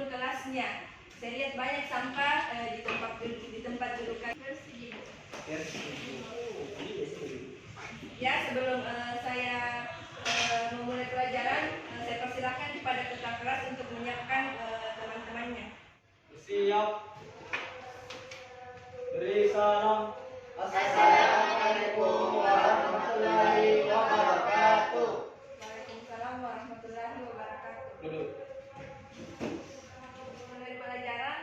seluruh kelasnya. Saya lihat banyak sampah di tempat duduk. Ya, sebelum saya memulai pelajaran, saya persilahkan kepada peserta kelas untuk menyiapkan teman-temannya. Siap. Beri salam. Assalamualaikum warahmatullahi wabarakatuh. Waalaikumsalam warahmatullahi wabarakatuh. Duduk. Mulai pelajaran,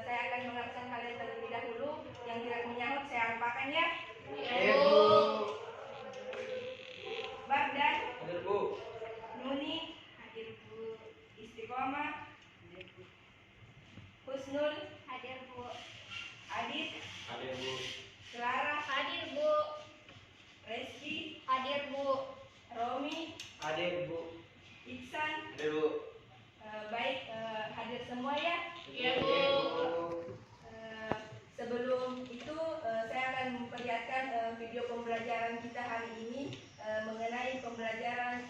saya akan mengabsen kalian terlebih dahulu. Yang tidak menyahut saya ampakan ya. Ibu. Bardan, Hadir, Bu. Nuni, hadir Bu. Istiqomah, Husnul, hadir Bu. Adit, Hadir, Bu. Clara, Hadir Bu. Reski, Hadir Bu. Romi, Hadir, Bu. Iksan. Hadir, Bu. Baik, hadir semua ya. Iya Bu. Sebelum itu saya akan memperlihatkan video pembelajaran kita hari ini mengenai pembelajaran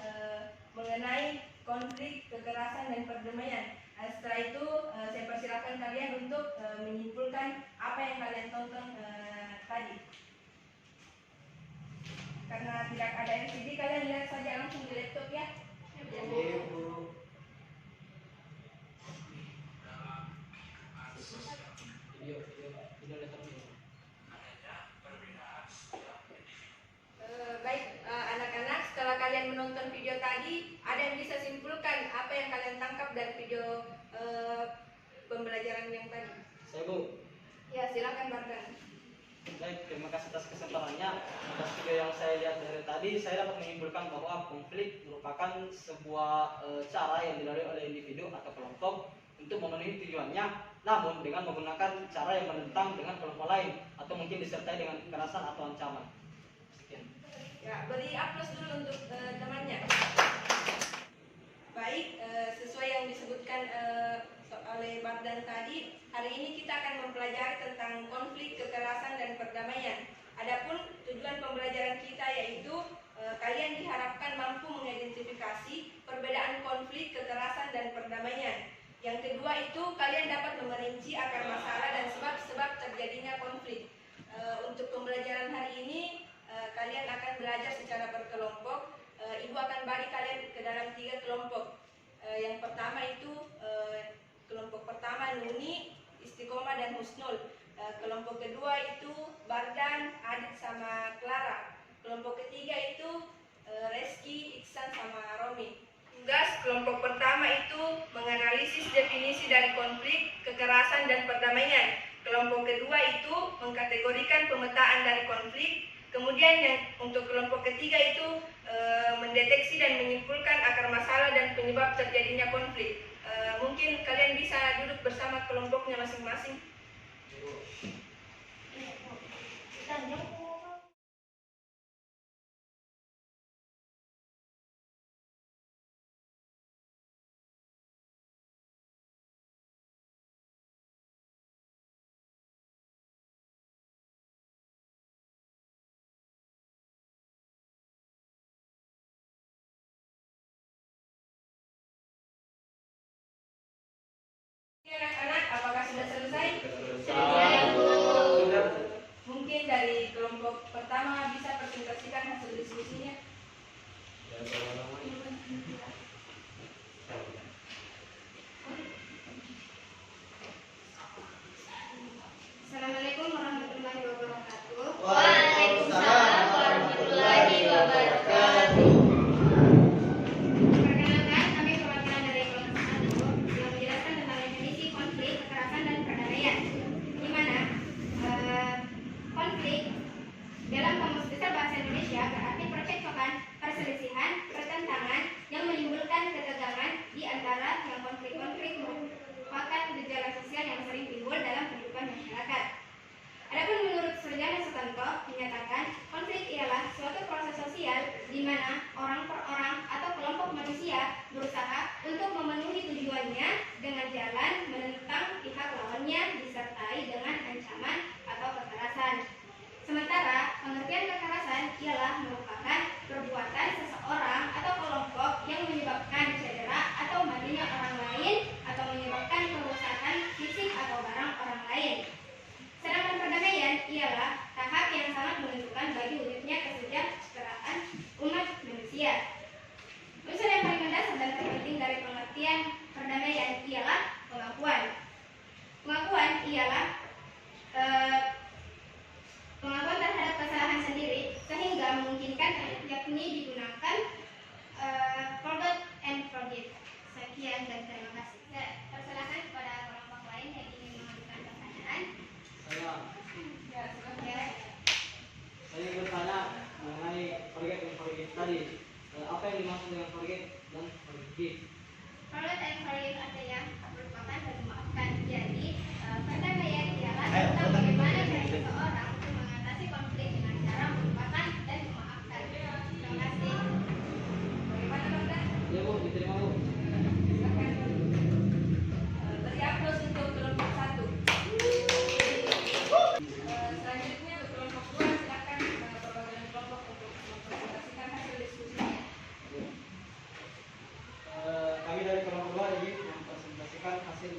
mengenai konflik, kekerasan dan perdamaian. Setelah itu saya persilakan kalian untuk menyimpulkan apa yang kalian tonton tadi. Karena tidak ada LCD, kalian lihat saja langsung di laptop ya. Bu. Baik, anak-anak, setelah kalian menonton video tadi, ada yang bisa simpulkan apa yang kalian tangkap dari video pembelajaran yang tadi? Saya, Bu. Ya, silakan Bardan. Baik, terima kasih atas kesempatannya. Atas video yang saya lihat dari tadi, saya dapat menyimpulkan bahwa konflik merupakan sebuah cara yang dilalui oleh individu atau kelompok untuk memenuhi tujuannya, namun dengan menggunakan cara yang menentang dengan kelompok lain atau mungkin disertai dengan kekerasan atau ancaman. Sekian. Ya, beri aplaus dulu untuk temannya. Baik, sesuai yang disebutkan oleh Bardan tadi, hari ini kita akan mempelajari tentang konflik, kekerasan, dan perdamaian. Adapun tujuan pembelajaran kita yaitu kalian diharapkan mampu mengidentifikasi perbedaan konflik, kekerasan, dan perdamaian. Yang kedua itu kalian dapat memerinci akar masalah dan sebab-sebab terjadinya konflik. Untuk pembelajaran hari ini kalian akan belajar secara berkelompok. Ibu akan bagi kalian ke dalam 3 kelompok. Yang pertama itu kelompok pertama Nuni, Istiqomah, dan Husnul. Kelompok kedua itu Bardan, Adit, sama Clara. Kelompok ketiga itu Reski, Iksan, sama Romi. Tugas kelompok pertama itu menganalisis definisi dari konflik, kekerasan, dan perdamaian. Kelompok kedua itu mengkategorikan pemetaan dari konflik. Kemudian yang untuk kelompok ketiga itu mendeteksi dan menyimpulkan akar masalah dan penyebab terjadinya konflik. Mungkin kalian bisa duduk bersama kelompoknya masing-masing. Anak-anak, apakah sudah selesai? Mungkin dari kelompok pertama bisa presentasikan hasil diskusinya. Assalamualaikum warahmatullahi wabarakatuh. Waalaikumsalam warahmatullahi wabarakatuh. Perkenalkan, kami perwakilan dari kelompok 1 yang menjelaskan tentang definisi konflik, kekerasan, dan perdamaian. Di mana konflik dalam Kamus Besar Bahasa Indonesia berarti percekcokan, perselisihan, pertentangan yang menimbulkan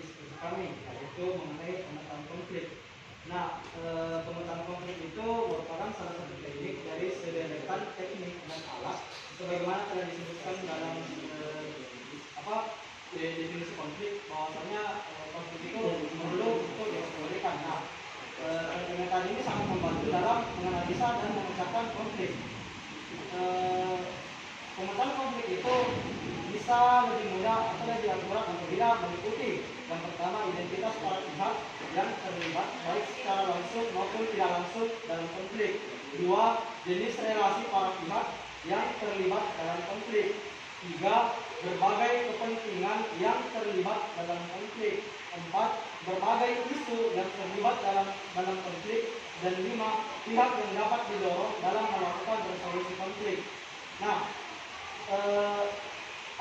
diskusi kami, yaitu mengenai pemetaan konflik. Nah, pemetaan konflik itu merupakan salah satu teknik dari sederetan teknik dan alat sebagaimana telah disebutkan dalam definisi konflik, bahwasanya konflik itu perlu untuk diselesaikan. Nah, metode ini sangat membantu dalam menganalisa dan memecahkan konflik. Pemetaan konflik itu bisa lebih mudah atau lebih akurat apabila mengikuti yang pertama identitas para pihak yang terlibat baik secara langsung maupun tidak langsung dalam konflik. Dua, jenis relasi para pihak yang terlibat dalam konflik. Tiga, berbagai kepentingan yang terlibat dalam konflik. Empat, berbagai isu yang terlibat dalam konflik. Dan lima, pihak yang dapat didorong dalam melakukan resolusi konflik. Nah,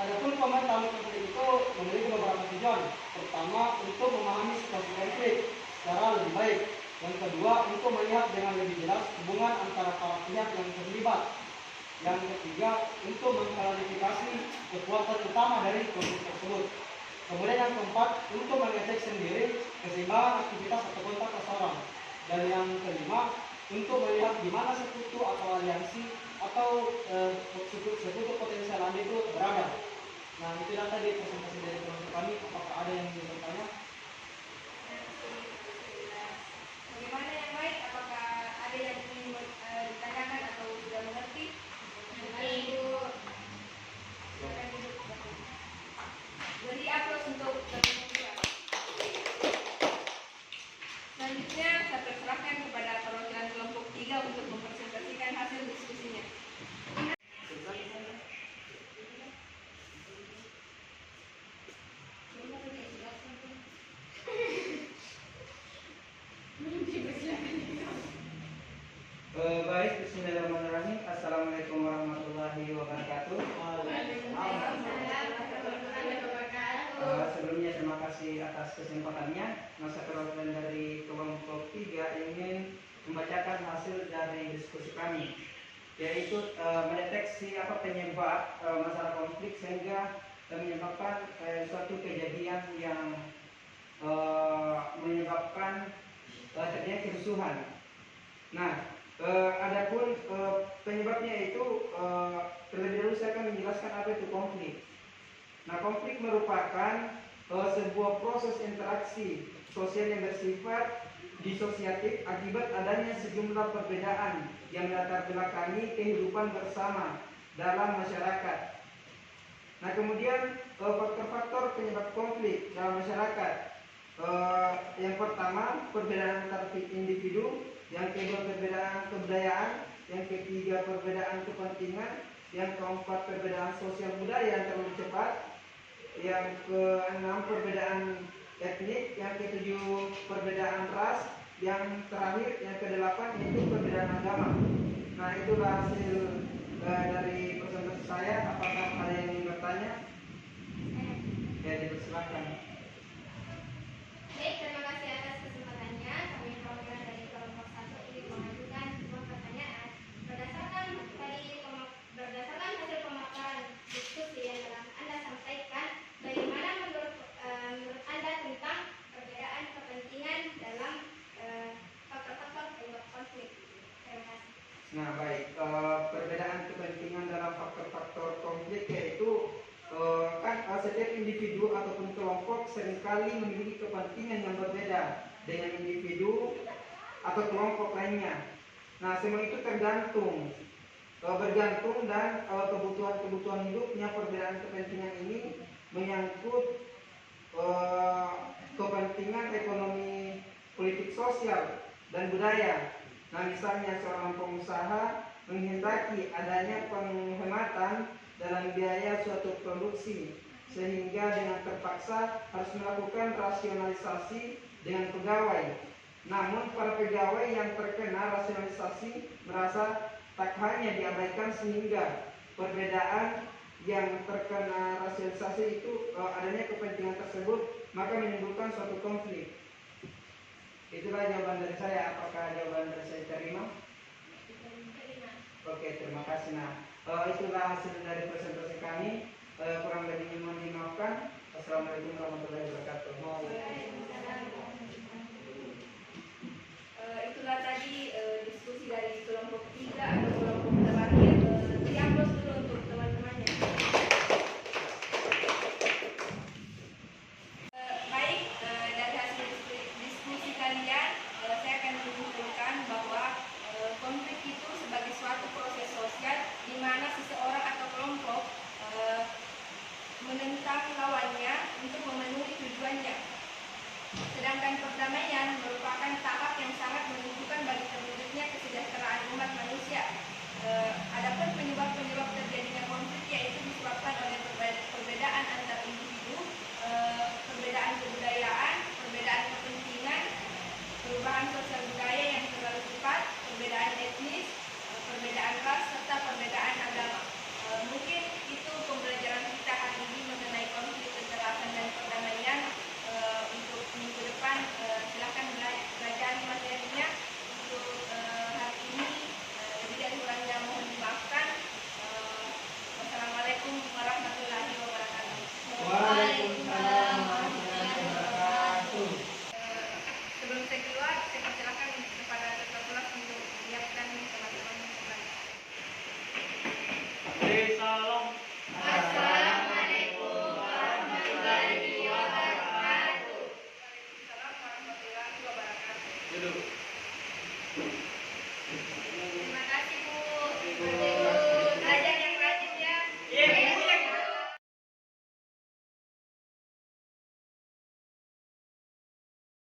adapun pemetaan konflik itu memiliki beberapa tujuan. Pertama, untuk memahami situasi konflik secara lebih baik. Yang kedua, untuk melihat dengan lebih jelas hubungan antara para pihak yang terlibat. Yang ketiga, untuk mengklarifikasi kekuatan utama dari konflik tersebut. Kemudian yang keempat, untuk mengecek sendiri keseimbangan aktivitas atau kontak seseorang. Dan yang kelima, untuk melihat di mana sekutu atau aliansi atau sekutu potensial Anda itu berada. Nah, itulah tadi presentasi dari kelompok kami. Apakah ada yang ingin bertanya? Bagaimana yang baik? Apakah ada yang ingin ditanyakan atau sudah mengerti? Ibu, silakan duduk. Beri aplaus untuk kelompok. Selanjutnya saya persilahkan kepada perwakilan kelompok 3 untuk mempresentasikan hasil diskusinya. Baik, bismillahirrahmanirrahim. Assalamualaikum warahmatullahi wabarakatuh. Sebelumnya terima kasih atas kesempatannya. Masa perwakilan dari kelompok 3 ingin membacakan hasil dari diskusi kami, yaitu mendeteksi apa penyebab masalah konflik sehingga menyebabkan suatu kejadian yang menyebabkan terjadinya kerusuhan. Nah, adapun penyebabnya itu terlebih dahulu saya akan menjelaskan apa itu konflik. Nah, konflik merupakan sebuah proses interaksi sosial yang bersifat disosiatif akibat adanya sejumlah perbedaan yang melatar belakangi kehidupan bersama dalam masyarakat. Nah, kemudian faktor-faktor penyebab konflik dalam masyarakat. Yang pertama, perbedaan antar individu. Yang kedua, perbedaan kebudayaan. Yang ketiga, perbedaan kepentingan. Yang keempat, perbedaan sosial budaya yang terlalu cepat. Yang keenam, perbedaan etnik. Yang ketujuh, perbedaan ras. Yang terakhir, yang kedelapan, itu perbedaan agama. Nah, itulah hasil dari presentasi saya. Apakah ada yang ingin bertanya? Ya, dipersilakan. Baik, terima kasih atas kesempatannya. Kami perwakilan dari kelompok 1 ingin mengajukan sebuah pertanyaan berdasarkan hasil pemaparan diskusi yang telah Anda sampaikan. Bagaimana menurut Anda tentang perbedaan kepentingan dalam faktor-faktor penyebab konflik? Terima kasih. Nah, baik, perbedaan kepentingan dalam faktor-faktor konflik yaitu setiap individu ataupun kelompok seringkali memiliki kepentingan yang berbeda dengan individu atau kelompok lainnya. Nah, semua itu bergantung dan kebutuhan hidupnya. Perbedaan kepentingan ini menyangkut kepentingan ekonomi, politik, sosial, dan budaya. Nah, misalnya seorang pengusaha menghendaki adanya penghematan dalam biaya suatu produksi, sehingga dengan terpaksa harus melakukan rasionalisasi dengan pegawai. Namun para pegawai yang terkena rasionalisasi merasa tak hanya diabaikan, sehingga perbedaan yang terkena rasionalisasi itu adanya kepentingan tersebut, maka menimbulkan suatu konflik. Itulah jawaban dari saya. Apakah jawaban dari saya terima? Oke, terima kasih. Nah, itulah hasil dari presentasi kami. Kurang lebihnya mohon dimaafkan. Assalamualaikum warahmatullahi wabarakatuh. dan perdamaian merupakan tahap yang sangat menentukan bagi terwujudnya kesejahteraan umat manusia. Adapun penyebab-penyebab terjadinya konflik yaitu disebabkan oleh perbedaan antar individu, perbedaan kebudayaan, perbedaan kepentingan, perubahan sosial budaya yang terlalu cepat, perbedaan etnis, perbedaan ras, serta perbedaan agama. Mungkin itu pembelajaran kita hari ini mengenai konflik kekerasan dan perdamaian. Untuk minggu depan silakan belajar materinya. Untuk hari ini lebih dan kurangnya mohon dimaafkan. Wassalamualaikum warahmatullahi wabarakatuh. Waalaikumsalam warahmatullahi wabarakatuh. Sebelum saya keluar, saya persilakan kepada ketua kelas untuk menyiapkan teman-teman kembali. Salam. Assalamualaikum warahmatullahi wabarakatuh. Waalaikumsalam warahmatullahi wabarakatuh. Duduk.